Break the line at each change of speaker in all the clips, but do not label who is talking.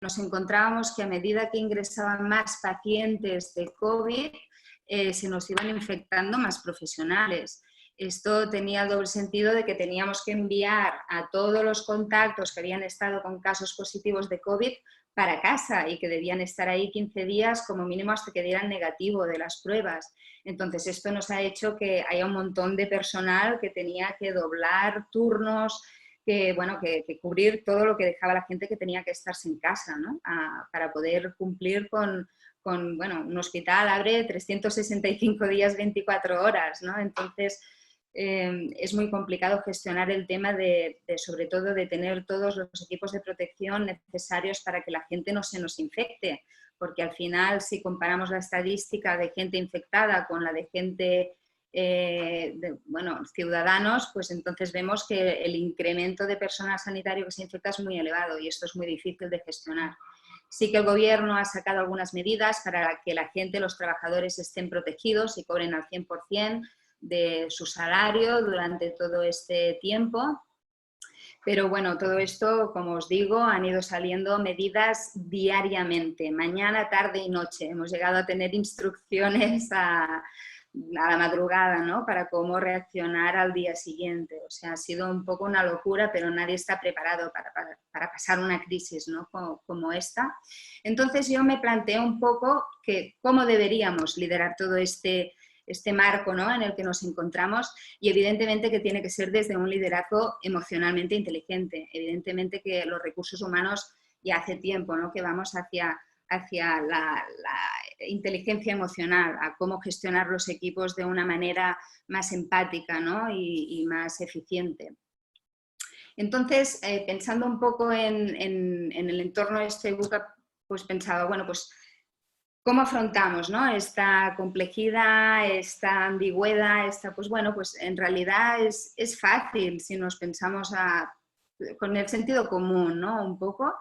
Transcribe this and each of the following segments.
nos encontrábamos que a medida que ingresaban más pacientes de COVID, se nos iban infectando más profesionales. Esto tenía el doble sentido de que teníamos que enviar a todos los contactos que habían estado con casos positivos de COVID para casa y que debían estar ahí 15 días como mínimo hasta que dieran negativo de las pruebas. Entonces esto nos ha hecho que haya un montón de personal que tenía que doblar turnos, que cubrir todo lo que dejaba la gente que tenía que estarse en casa, ¿no? Para poder cumplir con un hospital abre 365 días, 24 horas, ¿no? Entonces, es muy complicado gestionar el tema sobre todo de tener todos los equipos de protección necesarios para que la gente no se nos infecte, porque al final, si comparamos la estadística de gente infectada con la de gente, ciudadanos, pues entonces vemos que el incremento de personal sanitario que se infecta es muy elevado y esto es muy difícil de gestionar. Sí que el gobierno ha sacado algunas medidas para que la gente, los trabajadores estén protegidos y cobren al 100% de su salario durante todo este tiempo. Pero bueno, todo esto, como os digo, han ido saliendo medidas diariamente, mañana, tarde y noche. Hemos llegado a tener instrucciones a la madrugada, ¿no? Para cómo reaccionar al día siguiente. O sea, ha sido un poco una locura, pero nadie está preparado para pasar una crisis, ¿no? Como esta. Entonces yo me planteo un poco cómo deberíamos liderar todo este marco, ¿no? En el que nos encontramos, y evidentemente que tiene que ser desde un liderazgo emocionalmente inteligente. Evidentemente que los recursos humanos ya hace tiempo, ¿no? Que vamos hacia la inteligencia emocional, a cómo gestionar los equipos de una manera más empática, ¿no? y más eficiente. Entonces, pensando un poco en el entorno de este buca, pues pensaba, bueno, pues ¿cómo afrontamos, ¿no? Esta complejidad, esta ambigüedad, pues en realidad es fácil si nos pensamos con el sentido común, ¿no? Un poco,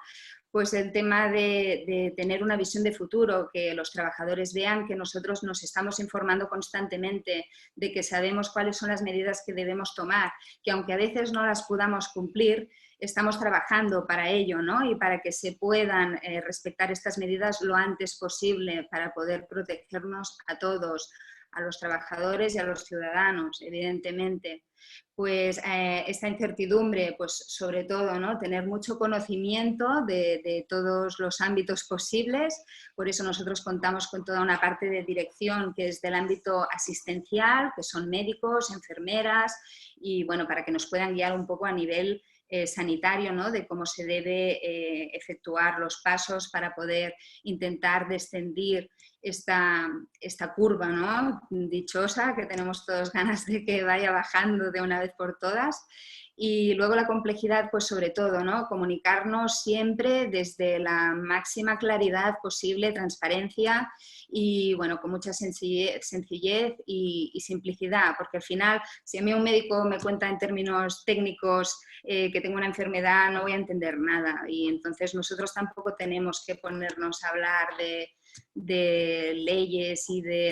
pues el tema de tener una visión de futuro, que los trabajadores vean que nosotros nos estamos informando constantemente, de que sabemos cuáles son las medidas que debemos tomar, que aunque a veces no las podamos cumplir, estamos trabajando para ello, ¿no? Y para que se puedan respetar estas medidas lo antes posible para poder protegernos a todos, a los trabajadores y a los ciudadanos, evidentemente. Pues esta incertidumbre, pues sobre todo, ¿no? Tener mucho conocimiento de todos los ámbitos posibles. Por eso nosotros contamos con toda una parte de dirección que es del ámbito asistencial, que son médicos, enfermeras, y bueno, para que nos puedan guiar un poco a nivel sanitario, ¿no? De cómo se debe efectuar los pasos para poder intentar descendir esta curva, ¿no? Dichosa, que tenemos todos ganas de que vaya bajando de una vez por todas. Y luego la complejidad, pues sobre todo, ¿no? Comunicarnos siempre desde la máxima claridad posible, transparencia y, bueno, con mucha sencillez y simplicidad, porque al final, si a mí un médico me cuenta en términos técnicos que tengo una enfermedad, no voy a entender nada, y entonces nosotros tampoco tenemos que ponernos a hablar de leyes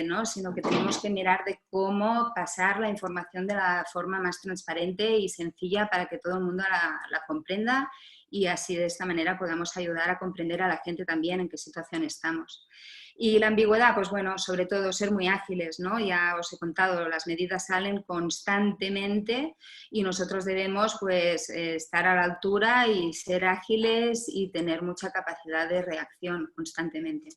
¿no? Sino que tenemos que mirar de cómo pasar la información de la forma más transparente y sencilla para que todo el mundo la comprenda, y así de esta manera podamos ayudar a comprender a la gente también en qué situación estamos. Y la ambigüedad, pues bueno, sobre todo ser muy ágiles, ¿no? Ya os he contado, las medidas salen constantemente y nosotros debemos pues estar a la altura y ser ágiles y tener mucha capacidad de reacción constantemente.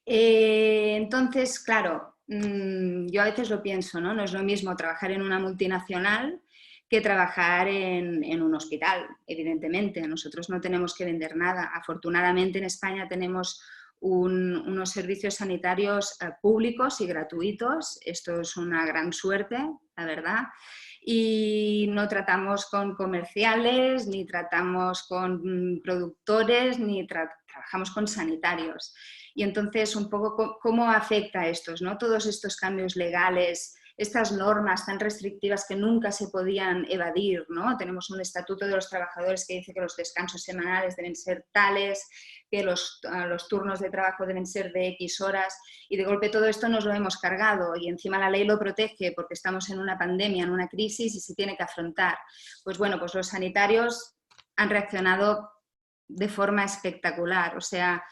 Entonces, claro, yo a veces lo pienso, ¿no? No es lo mismo trabajar en una multinacional que trabajar en un hospital, evidentemente. Nosotros no tenemos que vender nada. Afortunadamente en España tenemos unos servicios sanitarios públicos y gratuitos. Esto es una gran suerte, la verdad. Y no tratamos con comerciales, ni tratamos con productores, ni trabajamos con sanitarios. Y entonces, un poco, ¿cómo afecta estos, ¿no? Todos estos cambios legales, estas normas tan restrictivas que nunca se podían evadir, ¿no? Tenemos un estatuto de los trabajadores que dice que los descansos semanales deben ser tales, que los turnos de trabajo deben ser de X horas, y de golpe todo esto nos lo hemos cargado, y encima la ley lo protege porque estamos en una pandemia, en una crisis, y se tiene que afrontar. Pues bueno, pues los sanitarios han reaccionado de forma espectacular. O sea,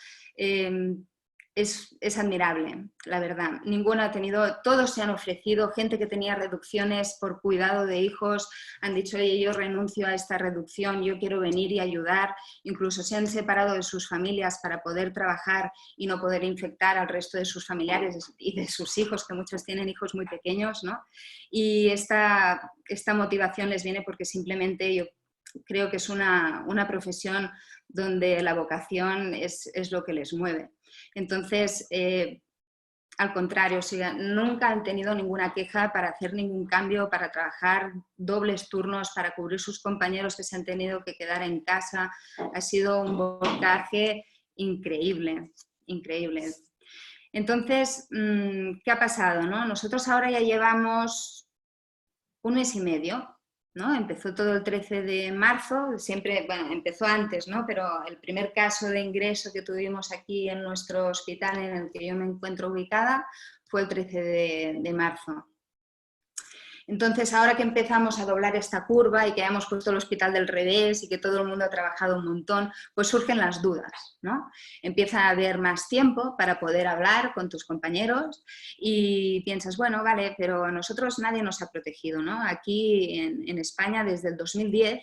es admirable, la verdad. Ninguno ha tenido, todos se han ofrecido, gente que tenía reducciones por cuidado de hijos, han dicho, oye, yo renuncio a esta reducción, yo quiero venir y ayudar. Incluso se han separado de sus familias para poder trabajar y no poder infectar al resto de sus familiares y de sus hijos, que muchos tienen hijos muy pequeños, ¿no? Y esta motivación les viene porque simplemente yo creo que es una profesión donde la vocación es lo que les mueve. Entonces, al contrario, o sea, nunca han tenido ninguna queja para hacer ningún cambio, para trabajar dobles turnos, para cubrir sus compañeros que se han tenido que quedar en casa. Ha sido un volcaje increíble, increíble. Entonces, ¿qué ha pasado, no? Nosotros ahora ya llevamos 1 mes y medio, ¿no? Empezó todo el 13 de marzo, siempre, bueno, empezó antes, ¿no? Pero el primer caso de ingreso que tuvimos aquí en nuestro hospital en el que yo me encuentro ubicada fue el 13 de marzo. Entonces, ahora que empezamos a doblar esta curva y que hemos puesto el hospital del revés y que todo el mundo ha trabajado un montón, pues surgen las dudas, ¿no? Empieza a haber más tiempo para poder hablar con tus compañeros y piensas, bueno, vale, pero a nosotros nadie nos ha protegido, ¿no? Aquí en España, desde el 2010,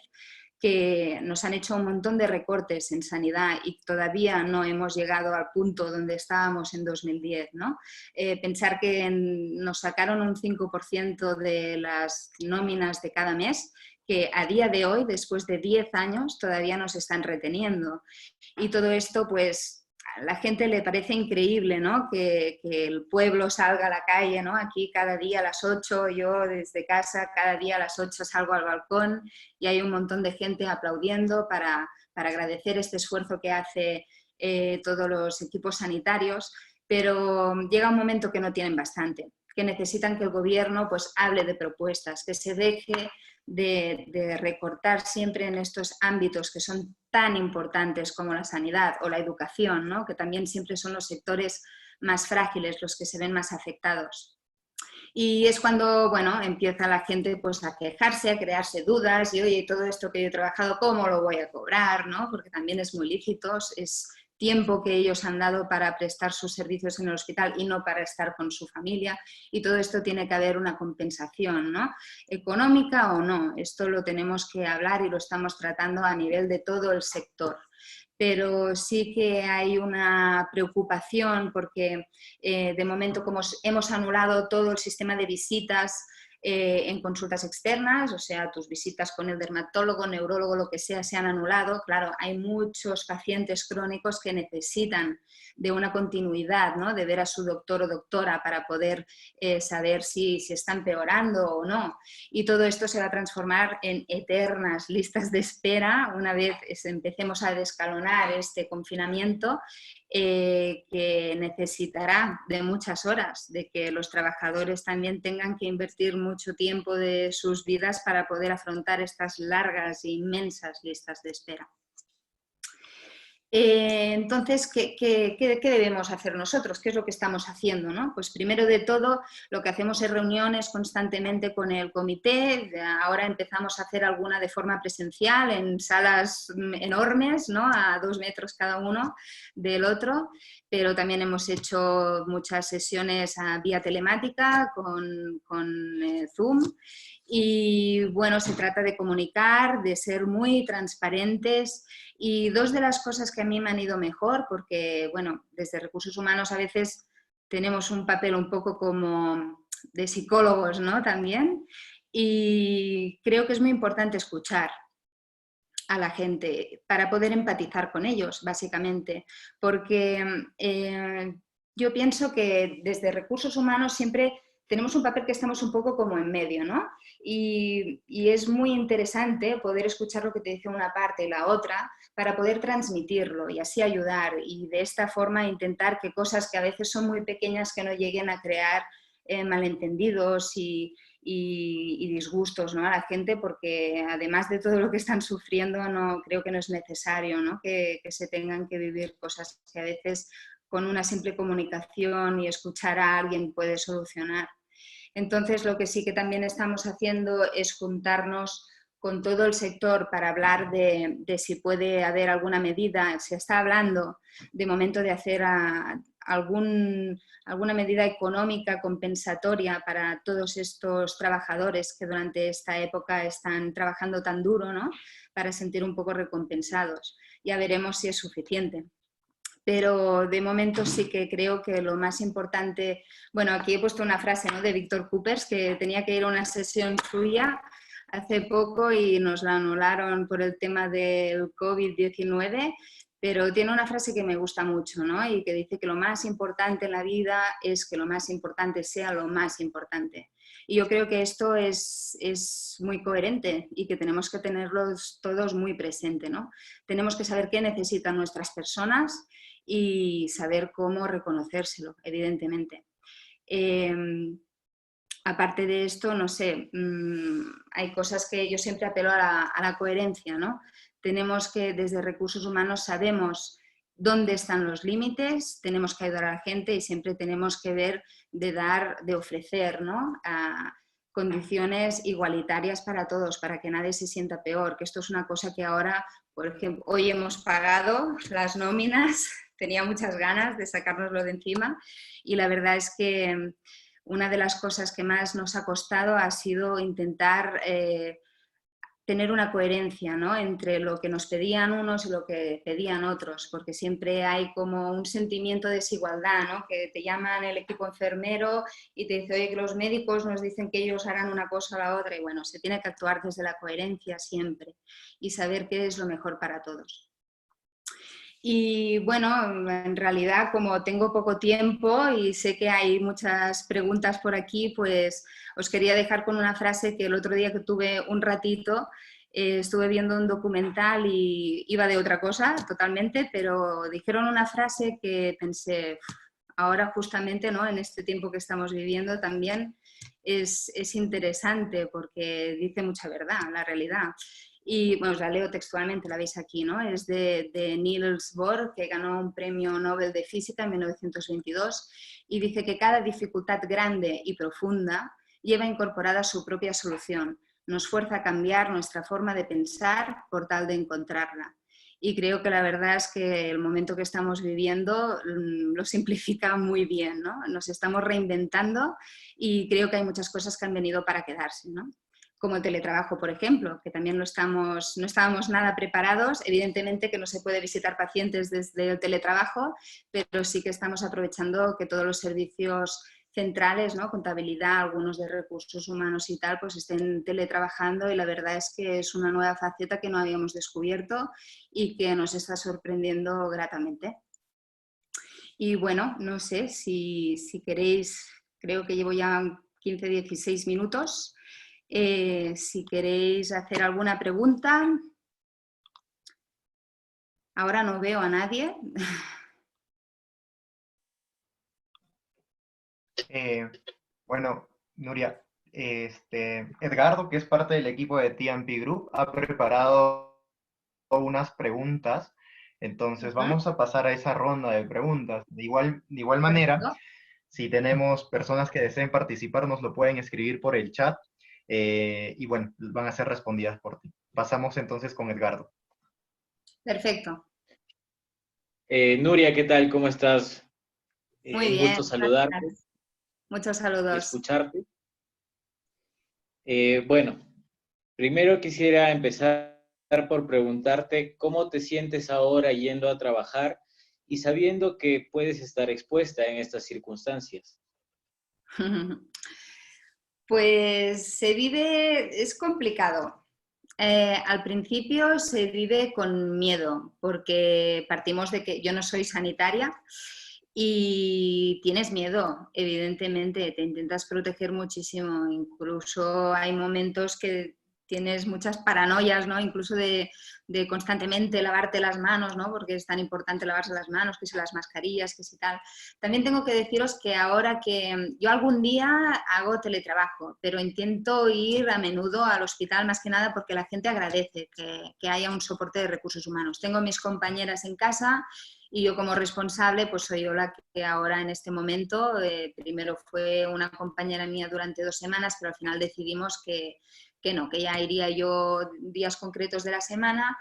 que nos han hecho un montón de recortes en sanidad y todavía no hemos llegado al punto donde estábamos en 2010, ¿no? Pensar que nos sacaron un 5% de las nóminas de cada mes, que a día de hoy, después de 10 años, todavía nos están reteniendo. Y todo esto, pues, a la gente le parece increíble, ¿no? Que el pueblo salga a la calle, ¿no? Aquí cada día a las 8, yo desde casa, cada día a las 8 salgo al balcón y hay un montón de gente aplaudiendo para agradecer este esfuerzo que hace todos los equipos sanitarios, pero llega un momento que no tienen bastante, que necesitan que el gobierno pues hable de propuestas, que se deje de recortar siempre en estos ámbitos que son tan importantes como la sanidad o la educación, ¿no? Que también siempre son los sectores más frágiles, los que se ven más afectados. Y es cuando, bueno, empieza la gente pues a quejarse, a crearse dudas y, oye, todo esto que yo he trabajado, ¿cómo lo voy a cobrar? ¿No? Porque también es muy lícito, es tiempo que ellos han dado para prestar sus servicios en el hospital y no para estar con su familia, y todo esto tiene que haber una compensación, ¿no? Económica o no, esto lo tenemos que hablar y lo estamos tratando a nivel de todo el sector. Pero sí que hay una preocupación porque de momento, como hemos anulado todo el sistema de visitas en consultas externas, o sea, tus visitas con el dermatólogo, neurólogo, lo que sea, se han anulado. Claro, hay muchos pacientes crónicos que necesitan de una continuidad, ¿no? De ver a su doctor o doctora para poder saber si está empeorando o no. Y todo esto se va a transformar en eternas listas de espera una vez empecemos a descalonar este confinamiento, que necesitará de muchas horas, de que los trabajadores también tengan que invertir mucho tiempo de sus vidas para poder afrontar estas largas e inmensas listas de espera. Entonces, ¿qué debemos hacer nosotros? ¿Qué es lo que estamos haciendo, ¿no? Pues primero de todo, lo que hacemos es reuniones constantemente con el comité. Ahora empezamos a hacer alguna de forma presencial en salas enormes, ¿no? A 2 metros cada uno del otro, pero también hemos hecho muchas sesiones a vía telemática con Zoom. Y bueno, se trata de comunicar, de ser muy transparentes. Y 2 de las cosas que a mí me han ido mejor, porque bueno, desde Recursos Humanos a veces tenemos un papel un poco como de psicólogos, ¿no? También. Y creo que es muy importante escuchar a la gente para poder empatizar con ellos, básicamente. Porque yo pienso que desde Recursos Humanos siempre tenemos un papel que estamos un poco como en medio, ¿no? Y es muy interesante poder escuchar lo que te dice una parte y la otra para poder transmitirlo y así ayudar, y de esta forma intentar que cosas que a veces son muy pequeñas que no lleguen a crear malentendidos y disgustos, ¿no? A la gente, porque además de todo lo que están sufriendo, creo que no es necesario, ¿no? Que se tengan que vivir cosas que a veces con una simple comunicación y escuchar a alguien puede solucionar. Entonces, lo que sí que también estamos haciendo es juntarnos con todo el sector para hablar de si puede haber alguna medida. Se está hablando de momento de hacer alguna medida económica compensatoria para todos estos trabajadores que durante esta época están trabajando tan duro, ¿no? Para sentir un poco recompensados. Ya veremos si es suficiente. Pero de momento sí que creo que lo más importante... Bueno, aquí he puesto una frase, ¿no?, de Víctor Coopers, que tenía que ir a una sesión suya hace poco y nos la anularon por el tema del COVID-19, pero tiene una frase que me gusta mucho, ¿no?, y que dice que lo más importante en la vida es que lo más importante sea lo más importante. Y yo creo que esto es muy coherente y que tenemos que tenerlos todos muy presente, ¿no? Tenemos que saber qué necesitan nuestras personas y saber cómo reconocérselo, evidentemente. Aparte de esto, no sé, hay cosas que yo siempre apelo a la coherencia, ¿no? Tenemos que, desde recursos humanos, sabemos dónde están los límites, tenemos que ayudar a la gente y siempre tenemos que ver de ofrecer, ¿no?, condiciones igualitarias para todos, para que nadie se sienta peor, que esto es una cosa que ahora, por ejemplo, hoy hemos pagado las nóminas, tenía muchas ganas de sacárnoslo de encima y la verdad es que una de las cosas que más nos ha costado ha sido intentar tener una coherencia, ¿no?, entre lo que nos pedían unos y lo que pedían otros, porque siempre hay como un sentimiento de desigualdad, ¿no?, que te llaman el equipo enfermero y te dicen, oye, que los médicos nos dicen que ellos harán una cosa o la otra, y bueno, se tiene que actuar desde la coherencia siempre y saber qué es lo mejor para todos. Y bueno, en realidad, como tengo poco tiempo y sé que hay muchas preguntas por aquí, pues os quería dejar con una frase que el otro día que tuve un ratito, estuve viendo un documental y iba de otra cosa totalmente, pero dijeron una frase que pensé, ahora justamente, ¿no?, en este tiempo que estamos viviendo también es interesante porque dice mucha verdad, la realidad. Y bueno, os la leo textualmente, la veis aquí, ¿no? Es de Niels Bohr, que ganó un premio Nobel de Física en 1922, y dice que cada dificultad grande y profunda lleva incorporada su propia solución. Nos fuerza a cambiar nuestra forma de pensar por tal de encontrarla. Y creo que la verdad es que el momento que estamos viviendo lo simplifica muy bien, ¿no? Nos estamos reinventando y creo que hay muchas cosas que han venido para quedarse, ¿no? Como el teletrabajo, por ejemplo, que también no estábamos nada preparados. Evidentemente que no se puede visitar pacientes desde el teletrabajo, pero sí que estamos aprovechando que todos los servicios centrales, ¿no?, contabilidad, algunos de recursos humanos y tal, pues estén teletrabajando, y la verdad es que es una nueva faceta que no habíamos descubierto y que nos está sorprendiendo gratamente. Y bueno, no sé si queréis, creo que llevo ya 15-16 minutos. Si queréis hacer alguna pregunta. Ahora no veo a nadie.
Bueno, Nuria, Edgardo, que es parte del equipo de TMP Group, ha preparado unas preguntas. Entonces vamos a pasar a esa ronda de preguntas. De igual manera,
Perfecto.
si tenemos personas que deseen participar, nos lo pueden escribir por el chat y bueno, van a ser respondidas por ti. Pasamos entonces con Edgardo.
Perfecto.
Nuria, ¿qué tal? ¿Cómo estás?
Muy
Un
bien,
gusto saludarte
gracias. Muchos
y
saludos.
escucharte. Bueno, primero quisiera empezar por preguntarte cómo te sientes ahora yendo a trabajar y sabiendo que puedes estar expuesta en estas circunstancias.
Pues se vive, es complicado. Al principio se vive con miedo, porque partimos de que yo no soy sanitaria y tienes miedo, evidentemente, te intentas proteger muchísimo, incluso hay momentos que tienes muchas paranoias, ¿no?, incluso de constantemente lavarte las manos, ¿no?, porque es tan importante lavarse las manos, que si las mascarillas, que si tal. También tengo que deciros que ahora que yo algún día hago teletrabajo, pero intento ir a menudo al hospital, más que nada porque la gente agradece que haya un soporte de recursos humanos. Tengo mis compañeras en casa y yo como responsable pues soy yo la que ahora en este momento, primero fue una compañera mía durante 2 semanas, pero al final decidimos que que no, que ya iría yo días concretos de la semana,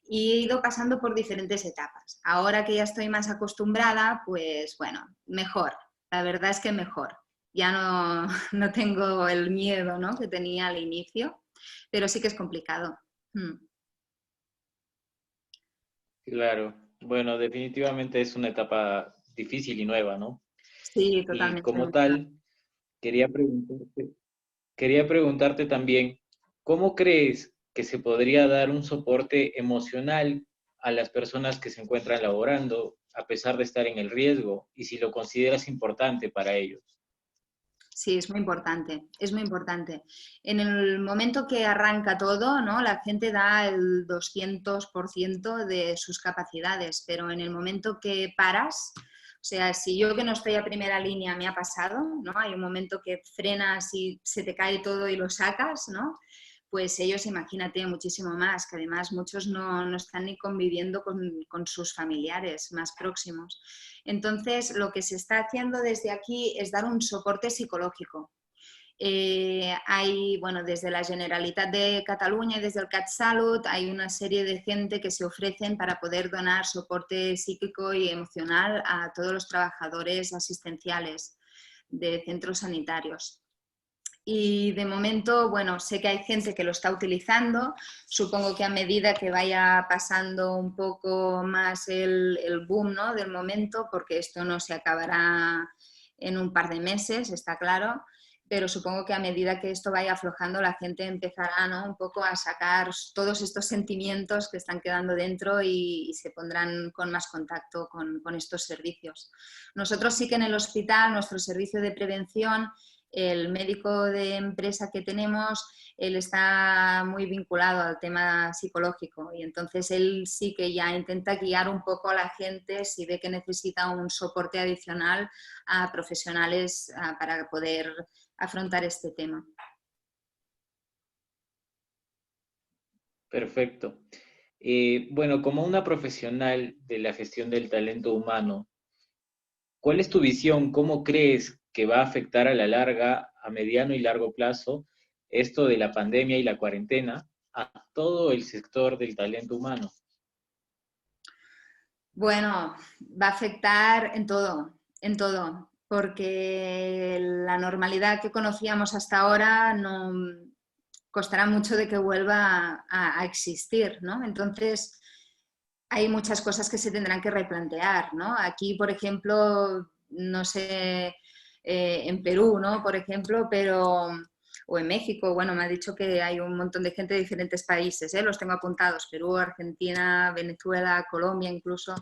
y he ido pasando por diferentes etapas. Ahora que ya estoy más acostumbrada, pues bueno, mejor, la verdad es que mejor. Ya no, no tengo el miedo, ¿no?, que tenía al inicio, pero sí que es complicado.
Claro, bueno, definitivamente es una etapa difícil y nueva, ¿no?
Sí,
Y
totalmente.
como tal, quería quería preguntarte también, ¿cómo crees que se podría dar un soporte emocional a las personas que se encuentran laborando a pesar de estar en el riesgo y si lo consideras importante para ellos?
Sí, es muy importante, es muy importante. En el momento que arranca todo, ¿no?, la gente da el 200% de sus capacidades, pero en el momento que paras, o sea, si yo que no estoy a primera línea me ha pasado, ¿no?, hay un momento que frenas y se te cae todo y lo sacas, ¿no?, pues ellos, imagínate, muchísimo más, que además muchos no están ni conviviendo con sus familiares más próximos. Entonces, lo que se está haciendo desde aquí es dar un soporte psicológico. Hay, bueno, desde la Generalitat de Cataluña y desde el CatSalut hay una serie de gente que se ofrecen para poder donar soporte psíquico y emocional a todos los trabajadores asistenciales de centros sanitarios. Y de momento, bueno, sé que hay gente que lo está utilizando, supongo que a medida que vaya pasando un poco más el boom, ¿no?, del momento, porque esto no se acabará en un par de meses, está claro, pero supongo que a medida que esto vaya aflojando la gente empezará, ¿no?, un poco a sacar todos estos sentimientos que están quedando dentro y se pondrán con más contacto con estos servicios. Nosotros sí que en el hospital, nuestro servicio de prevención, el médico de empresa que tenemos, él está muy vinculado al tema psicológico y entonces él sí que ya intenta guiar un poco a la gente si ve que necesita un soporte adicional a profesionales para poder afrontar este tema.
Perfecto. Bueno, como una profesional de la gestión del talento humano, ¿cuál es tu visión? ¿Cómo crees que va a afectar a la larga, a mediano y largo plazo, esto de la pandemia y la cuarentena a todo el sector del talento humano?
Bueno, va a afectar en todo, porque la normalidad que conocíamos hasta ahora no costará mucho de que vuelva a existir, ¿no? Entonces, hay muchas cosas que se tendrán que replantear, ¿no? Aquí, por ejemplo, no sé, en Perú, ¿no?, por ejemplo, pero, o en México, bueno, me ha dicho que hay un montón de gente de diferentes países, los tengo apuntados, Perú, Argentina, Venezuela, Colombia incluso,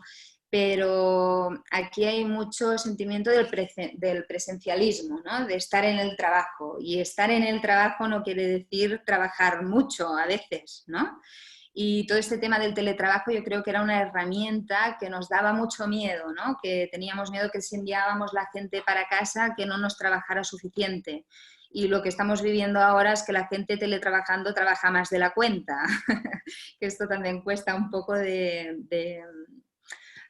pero aquí hay mucho sentimiento del presencialismo, ¿no?, de estar en el trabajo, y estar en el trabajo no quiere decir trabajar mucho a veces, ¿no? Y todo este tema del teletrabajo yo creo que era una herramienta que nos daba mucho miedo, ¿no?, que teníamos miedo que si enviábamos la gente para casa que no nos trabajara suficiente. Y lo que estamos viviendo ahora es que la gente teletrabajando trabaja más de la cuenta, que esto también cuesta un poco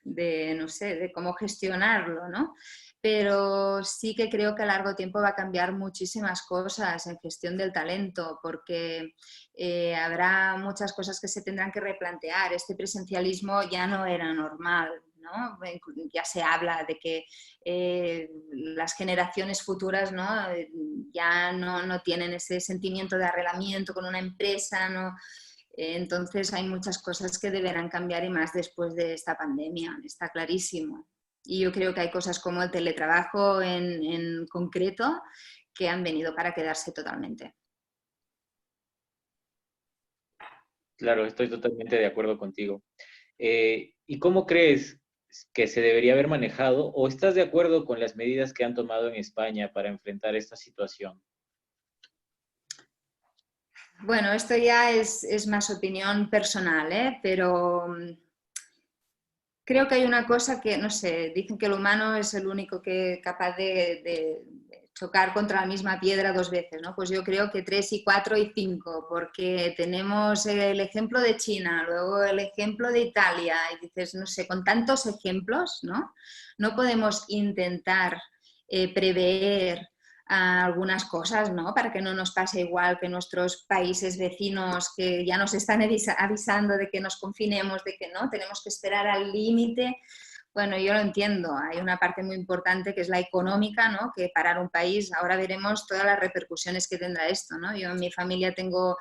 no sé, de cómo gestionarlo, ¿no? Pero sí que creo que a largo tiempo va a cambiar muchísimas cosas en gestión del talento, porque habrá muchas cosas que se tendrán que replantear. Este presencialismo ya no era normal, ¿no? Ya se habla de que las generaciones futuras, ¿no?, ya no tienen ese sentimiento de arrelamiento con una empresa, ¿no? Entonces hay muchas cosas que deberán cambiar y más después de esta pandemia, está clarísimo. Y yo creo que hay cosas como el teletrabajo en concreto que han venido para quedarse totalmente.
Claro, estoy totalmente de acuerdo contigo. ¿Y cómo crees que se debería haber manejado o estás de acuerdo con las medidas que han tomado en España para enfrentar esta situación?
Bueno, esto ya es más opinión personal, pero creo que hay una cosa que, no sé, dicen que el humano es el único que capaz de chocar contra la misma piedra dos veces, ¿no? Pues yo creo que 3 y 4 y 5, porque tenemos el ejemplo de China, luego el ejemplo de Italia, y dices, no sé, con tantos ejemplos, ¿no? No podemos intentar prever algunas cosas, ¿no? Para que no nos pase igual que nuestros países vecinos que ya nos están avisando de que nos confinemos, de que no, tenemos que esperar al límite. Bueno, yo lo entiendo, hay una parte muy importante que es la económica, ¿no? Que parar un país, ahora veremos todas las repercusiones que tendrá esto, ¿no? Yo en mi familia tengo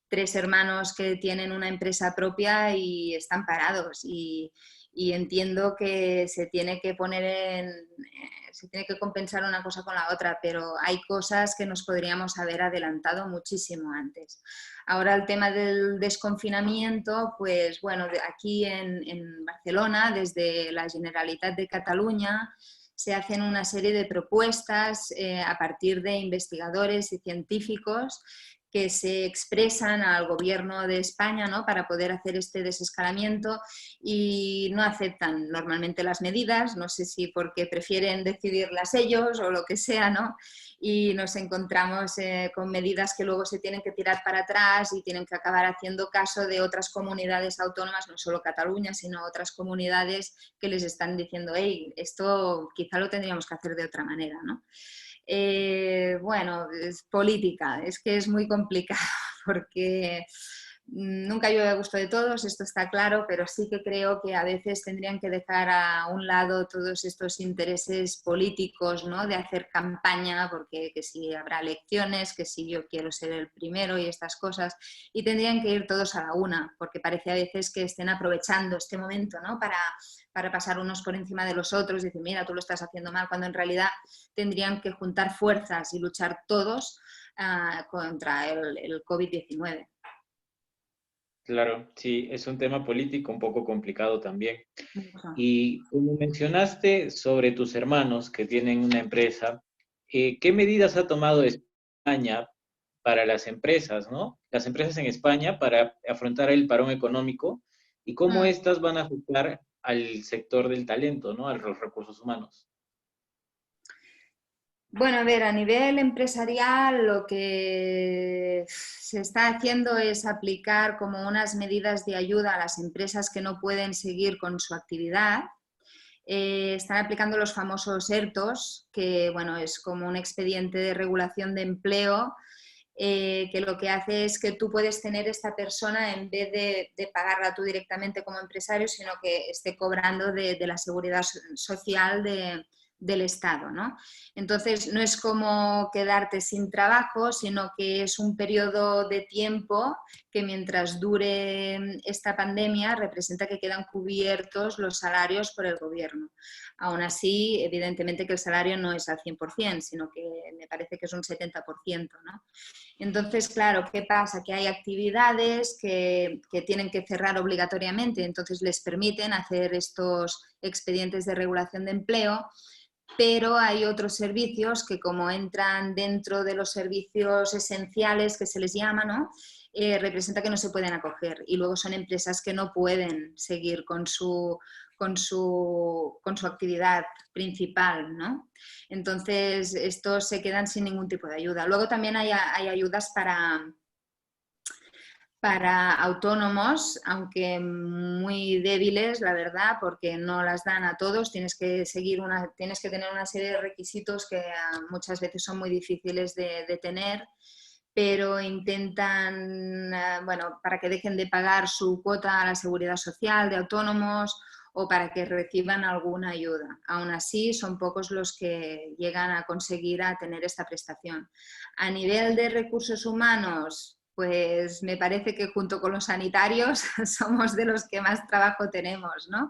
3 hermanos que tienen una empresa propia y están parados y entiendo que se tiene que se tiene que compensar una cosa con la otra, pero hay cosas que nos podríamos haber adelantado muchísimo antes. Ahora el tema del desconfinamiento, pues bueno, aquí en Barcelona, desde la Generalitat de Cataluña, se hacen una serie de propuestas a partir de investigadores y científicos que se expresan al gobierno de España, ¿no? Para poder hacer este desescalamiento y no aceptan normalmente las medidas, no sé si porque prefieren decidirlas ellos o lo que sea, ¿no? Y nos encontramos con medidas que luego se tienen que tirar para atrás y tienen que acabar haciendo caso de otras comunidades autónomas, no solo Cataluña, sino otras comunidades que les están diciendo, hey, esto quizá lo tendríamos que hacer de otra manera, ¿no? Bueno, es política, es que es muy complicado porque nunca llueve a gusto de todos, esto está claro, pero sí que creo que a veces tendrían que dejar a un lado todos estos intereses políticos, ¿no? De hacer campaña, porque que si habrá elecciones, que si yo quiero ser el primero y estas cosas, y tendrían que ir todos a la una, porque parece a veces que estén aprovechando este momento, ¿no? Para pasar unos por encima de los otros y decir, mira, tú lo estás haciendo mal, cuando en realidad tendrían que juntar fuerzas y luchar todos contra el COVID-19.
Claro, sí, es un tema político un poco complicado también.
Mucho.
Y como mencionaste sobre tus hermanos que tienen una empresa, ¿qué medidas ha tomado España para las empresas, ¿no? Las empresas en España para afrontar el parón económico y cómo estas van a afectar al sector del talento, ¿no? A los recursos humanos.
Bueno, a ver, a nivel empresarial lo que se está haciendo es aplicar como unas medidas de ayuda a las empresas que no pueden seguir con su actividad. Están aplicando los famosos ERTOs, que bueno, es como un expediente de regulación de empleo, que lo que hace es que tú puedes tener esta persona en vez de pagarla tú directamente como empresario, sino que esté cobrando de la seguridad social del Estado, ¿no? Entonces, no es como quedarte sin trabajo, sino que es un periodo de tiempo que mientras dure esta pandemia representa que quedan cubiertos los salarios por el gobierno. Aún así, evidentemente que el salario no es al 100%, sino que me parece que es un 70%, ¿no? Entonces, claro, ¿qué pasa? Que hay actividades que tienen que cerrar obligatoriamente, entonces les permiten hacer estos expedientes de regulación de empleo, pero hay otros servicios que como entran dentro de los servicios esenciales que se les llama, ¿no? Representa que no se pueden acoger y luego son empresas que no pueden seguir con su actividad principal, ¿no? Entonces, estos se quedan sin ningún tipo de ayuda. Luego también hay ayudas para autónomos, aunque muy débiles, la verdad, porque no las dan a todos. Tienes que tener una serie de requisitos que muchas veces son muy difíciles de tener, pero intentan, bueno, para que dejen de pagar su cuota a la seguridad social de autónomos o para que reciban alguna ayuda. Aún así, son pocos los que llegan a conseguir a tener esta prestación. A nivel de recursos humanos, pues me parece que junto con los sanitarios somos de los que más trabajo tenemos, ¿no?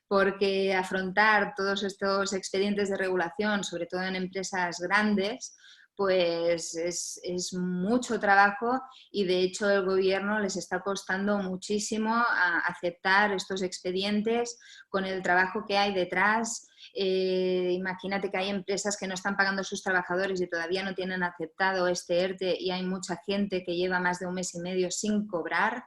Porque afrontar todos estos expedientes de regulación, sobre todo en empresas grandes, pues es mucho trabajo y de hecho el gobierno les está costando muchísimo aceptar estos expedientes con el trabajo que hay detrás. Imagínate que hay empresas que no están pagando a sus trabajadores y todavía no tienen aceptado este ERTE y hay mucha gente que lleva más de 1 mes y medio sin cobrar.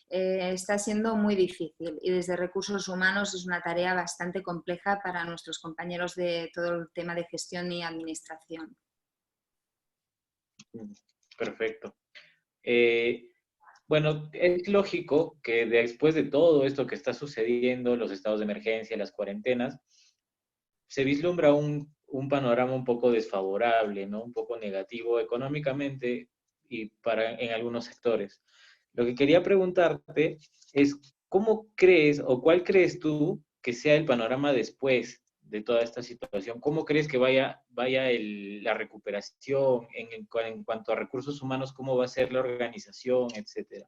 Está siendo muy difícil y desde recursos humanos es una tarea bastante compleja para nuestros compañeros de todo el tema de gestión y administración.
Perfecto. Bueno, es lógico que después de todo esto que está sucediendo, los estados de emergencia, las cuarentenas, se vislumbra un panorama un poco desfavorable, ¿no? Un poco negativo económicamente y en algunos sectores. Lo que quería preguntarte es, ¿cómo crees o cuál crees tú que sea el panorama después de toda esta situación? ¿Cómo crees que vaya la recuperación en cuanto a recursos humanos? ¿Cómo va a ser la organización, etcétera?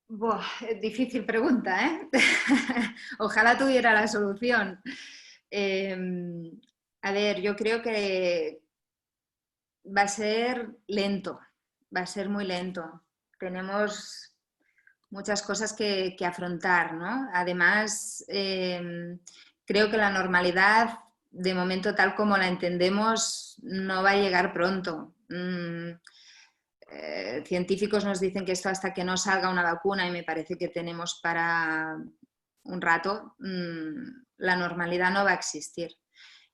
Buah, difícil pregunta, ¿eh? Ojalá tuviera la solución. Eh, a ver, yo creo que va a ser lento, va a ser muy lento. Tenemos muchas cosas que afrontar, ¿no? Además, creo que la normalidad, de momento tal como la entendemos, no va a llegar pronto. Científicos nos dicen que esto hasta que no salga una vacuna, y me parece que tenemos para un rato, la normalidad no va a existir.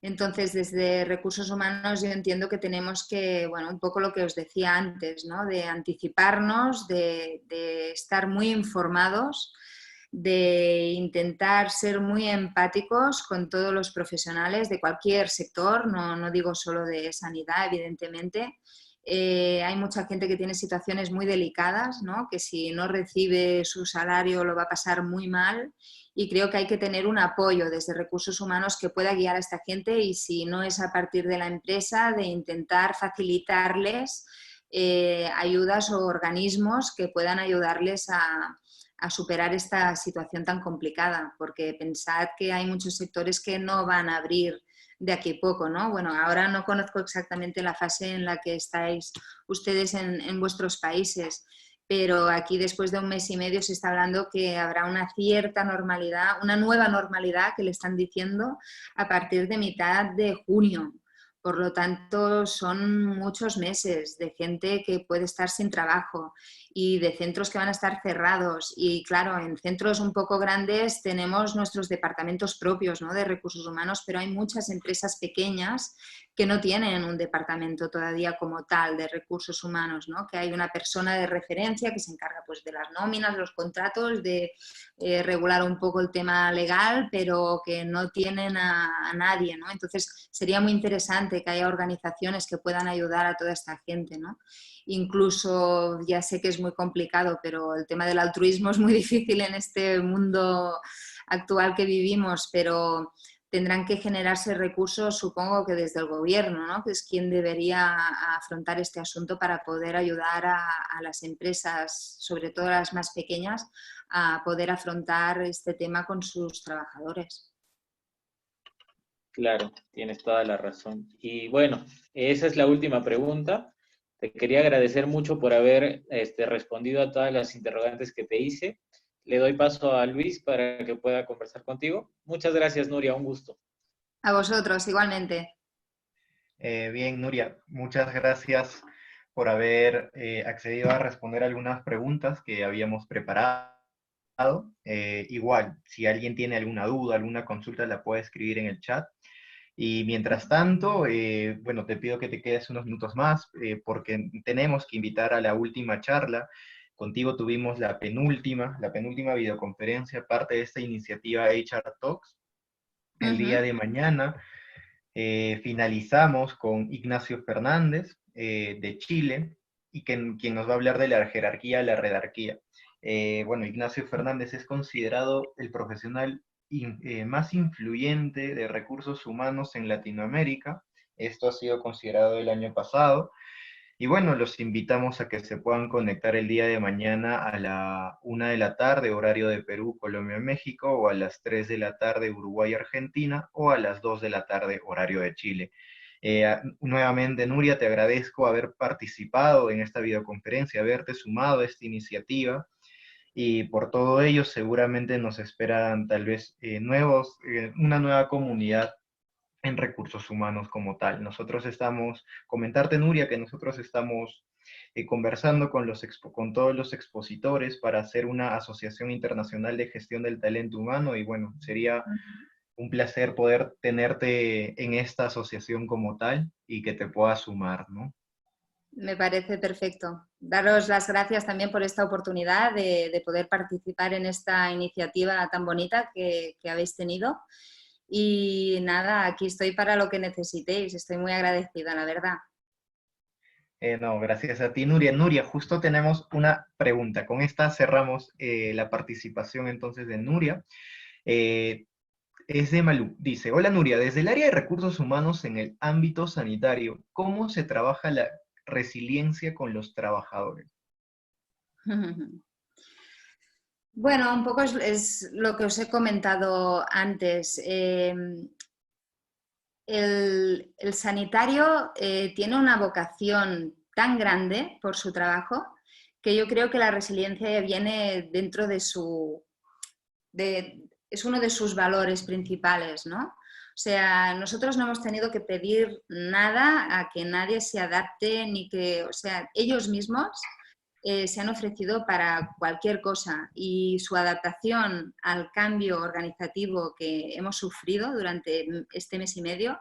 Entonces, desde recursos humanos yo entiendo que tenemos que, bueno, un poco lo que os decía antes, ¿no? De anticiparnos, de estar muy informados, de intentar ser muy empáticos con todos los profesionales de cualquier sector, no digo solo de sanidad, evidentemente. Hay mucha gente que tiene situaciones muy delicadas, ¿no? Que si no recibe su salario lo va a pasar muy mal, y creo que hay que tener un apoyo desde recursos humanos que pueda guiar a esta gente, y si no es a partir de la empresa, de intentar facilitarles ayudas o organismos que puedan ayudarles a superar esta situación tan complicada, porque pensad que hay muchos sectores que no van a abrir de aquí a poco, ¿no? Bueno, ahora no conozco exactamente la fase en la que estáis ustedes en vuestros países, pero aquí después de un mes y medio se está hablando que habrá una cierta normalidad, una nueva normalidad que le están diciendo a partir de mitad de junio. Por lo tanto, son muchos meses de gente que puede estar sin trabajo y de centros que van a estar cerrados. Y claro, en centros un poco grandes tenemos nuestros departamentos propios, ¿no? De recursos humanos, pero hay muchas empresas pequeñas que no tienen un departamento todavía como tal de recursos humanos, ¿no? Que hay una persona de referencia que se encarga, pues, de las nóminas, de los contratos, de regular un poco el tema legal, pero que no tienen a nadie, ¿no? Entonces sería muy interesante que haya organizaciones que puedan ayudar a toda esta gente, ¿no? Incluso, ya sé que es muy complicado, pero el tema del altruismo es muy difícil en este mundo actual que vivimos, pero tendrán que generarse recursos, supongo que desde el gobierno, ¿no? Que es quien debería afrontar este asunto para poder ayudar a las empresas, sobre todo las más pequeñas, a poder afrontar este tema con sus trabajadores.
Claro, tienes toda la razón. Y bueno, esa es la última pregunta. Te quería agradecer mucho por haber respondido a todas las interrogantes que te hice. Le doy paso a Luis para que pueda conversar contigo. Muchas gracias, Nuria, un gusto.
A vosotros, igualmente.
Bien, Nuria, muchas gracias por haber accedido a responder algunas preguntas que habíamos preparado. Igual, si alguien tiene alguna duda, alguna consulta, la puede escribir en el chat. Y mientras tanto, bueno, te pido que te quedes unos minutos más porque tenemos que invitar a la última charla. Contigo tuvimos la penúltima videoconferencia, parte de esta iniciativa HR Talks. El día de mañana finalizamos con Ignacio Fernández de Chile, y quien nos va a hablar de la jerarquía, la redarquía. Bueno, Ignacio Fernández es considerado el profesional más influyente de recursos humanos en Latinoamérica. Esto ha sido considerado el año pasado. Y bueno, los invitamos a que se puedan conectar el día de mañana a la 1 de la tarde, horario de Perú, Colombia, México, o a las 3 de la tarde, Uruguay, Argentina, o a las 2 de la tarde, horario de Chile. Nuevamente, Nuria, te agradezco haber participado en esta videoconferencia, haberte sumado a esta iniciativa, y por todo ello seguramente nos esperan tal vez una nueva comunidad en recursos humanos como tal. Comentarte, Nuria, que nosotros estamos conversando con todos los expositores para hacer una asociación internacional de gestión del talento humano, y bueno, sería un placer poder tenerte en esta asociación como tal y que te puedas sumar, ¿no?
Me parece perfecto. Daros las gracias también por esta oportunidad de poder participar en esta iniciativa tan bonita que habéis tenido. Y nada, aquí estoy para lo que necesitéis, estoy muy agradecida, la verdad.
No, gracias a ti, Nuria. Nuria, justo tenemos una pregunta. Con esta cerramos la participación entonces de Nuria. Eh, es de Malú. Dice, hola Nuria, desde el área de recursos humanos en el ámbito sanitario, ¿cómo se trabaja la resiliencia con los trabajadores?
Bueno, un poco es lo que os he comentado antes. El sanitario tiene una vocación tan grande por su trabajo que yo creo que la resiliencia viene dentro de es uno de sus valores principales, ¿no? O sea, nosotros no hemos tenido que pedir nada a que nadie se adapte, ni que, o sea, ellos mismos se han ofrecido para cualquier cosa y su adaptación al cambio organizativo que hemos sufrido durante este mes y medio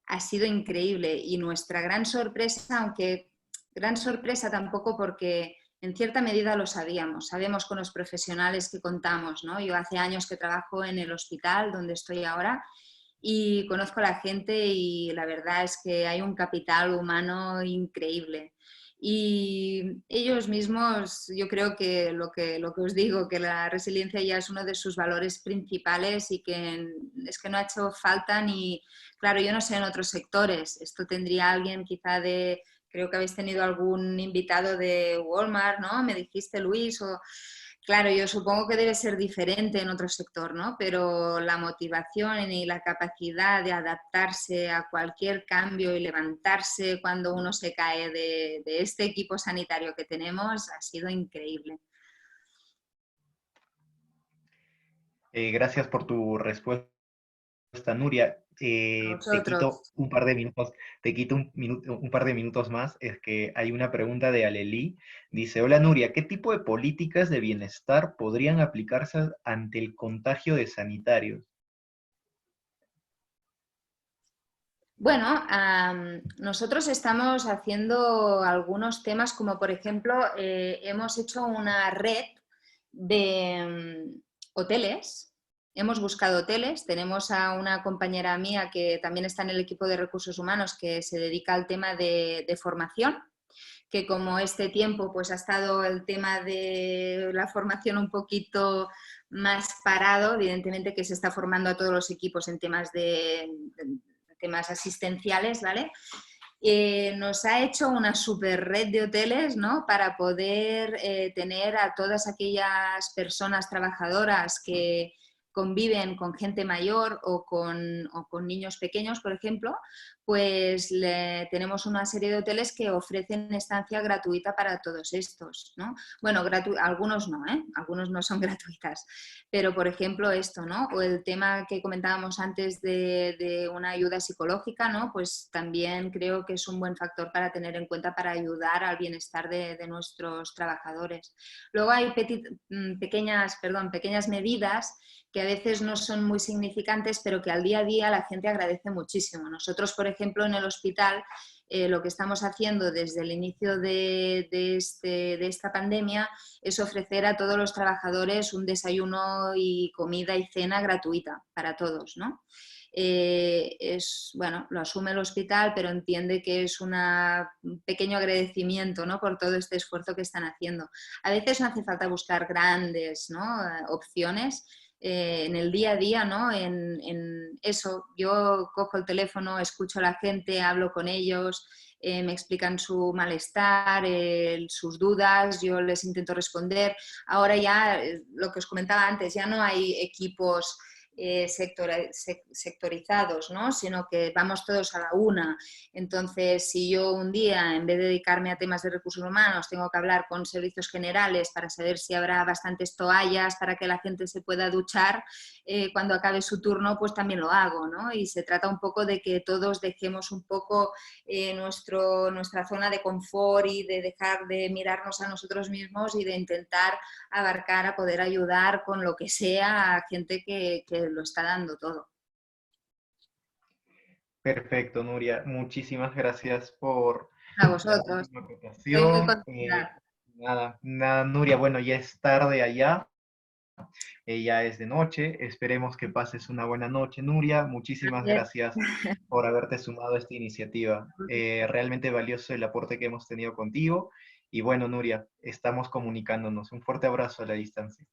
ha sido increíble. Y nuestra gran sorpresa, aunque gran sorpresa tampoco porque en cierta medida lo sabemos con los profesionales que contamos, ¿no? Yo hace años que trabajo en el hospital donde estoy ahora y conozco a la gente y la verdad es que hay un capital humano increíble. Y ellos mismos, yo creo que lo que os digo, que la resiliencia ya es uno de sus valores principales y que es que no ha hecho falta ni, claro, yo no sé en otros sectores, esto tendría alguien quizá de, creo que habéis tenido algún invitado de Walmart, ¿no? Me dijiste, Luis, o claro, yo supongo que debe ser diferente en otro sector, ¿no? Pero la motivación y la capacidad de adaptarse a cualquier cambio y levantarse cuando uno se cae de este equipo sanitario que tenemos ha sido increíble.
Gracias por tu respuesta, Nuria.
A
Te
vosotros.
quito un par de minutos, te quito un par de minutos más. Es que hay una pregunta de Aleli. Dice, hola Nuria, ¿qué tipo de políticas de bienestar podrían aplicarse ante el contagio de sanitarios?
Bueno, nosotros estamos haciendo algunos temas como por ejemplo hemos hecho una red de hoteles, hemos buscado hoteles, tenemos a una compañera mía que también está en el equipo de recursos humanos que se dedica al tema de formación, que como este tiempo pues ha estado el tema de la formación un poquito más parado, evidentemente que se está formando a todos los equipos en temas temas asistenciales, ¿vale? Nos ha hecho una super red de hoteles, ¿no? Para poder tener a todas aquellas personas trabajadoras que conviven con gente mayor o con niños pequeños, por ejemplo, pues tenemos una serie de hoteles que ofrecen estancia gratuita para todos estos, ¿no? Bueno, algunos no, ¿eh? Algunos no son gratuitas, pero por ejemplo esto, ¿no? O el tema que comentábamos antes de una ayuda psicológica, ¿no? Pues también creo que es un buen factor para tener en cuenta para ayudar al bienestar de nuestros trabajadores. Luego hay pequeñas medidas que a veces no son muy significantes, pero que al día a día la gente agradece muchísimo. Nosotros, por ejemplo, en el hospital, lo que estamos haciendo desde el inicio de esta pandemia es ofrecer a todos los trabajadores un desayuno y comida y cena gratuita para todos, ¿no? Bueno, lo asume el hospital, pero entiende que es un pequeño agradecimiento, ¿no? Por todo este esfuerzo que están haciendo. A veces no hace falta buscar grandes, ¿no? Opciones. En el día a día, ¿no? En eso, yo cojo el teléfono, escucho a la gente, hablo con ellos, me explican su malestar, sus dudas, yo les intento responder. Ahora ya, lo que os comentaba antes, ya no hay equipos sectorizados, ¿no? Sino que vamos todos a la una. Entonces, si yo un día, en vez de dedicarme a temas de recursos humanos, tengo que hablar con servicios generales para saber si habrá bastantes toallas para que la gente se pueda duchar cuando acabe su turno, pues también lo hago, ¿no? Y se trata un poco de que todos dejemos un poco nuestra zona de confort y de dejar de mirarnos a nosotros mismos y de intentar abarcar a poder ayudar con lo que sea a gente que lo está dando todo.
Perfecto, Nuria. Muchísimas gracias por
A
la
vosotros.
última
Estoy muy
acotación.
contenta.
Nada, nada, Nuria. Bueno, ya es tarde allá. Ya es de noche. Esperemos que pases una buena noche, Nuria. Muchísimas gracias por haberte sumado a esta iniciativa. Realmente valioso el aporte que hemos tenido contigo. Y bueno, Nuria, estamos comunicándonos. Un fuerte abrazo a la distancia.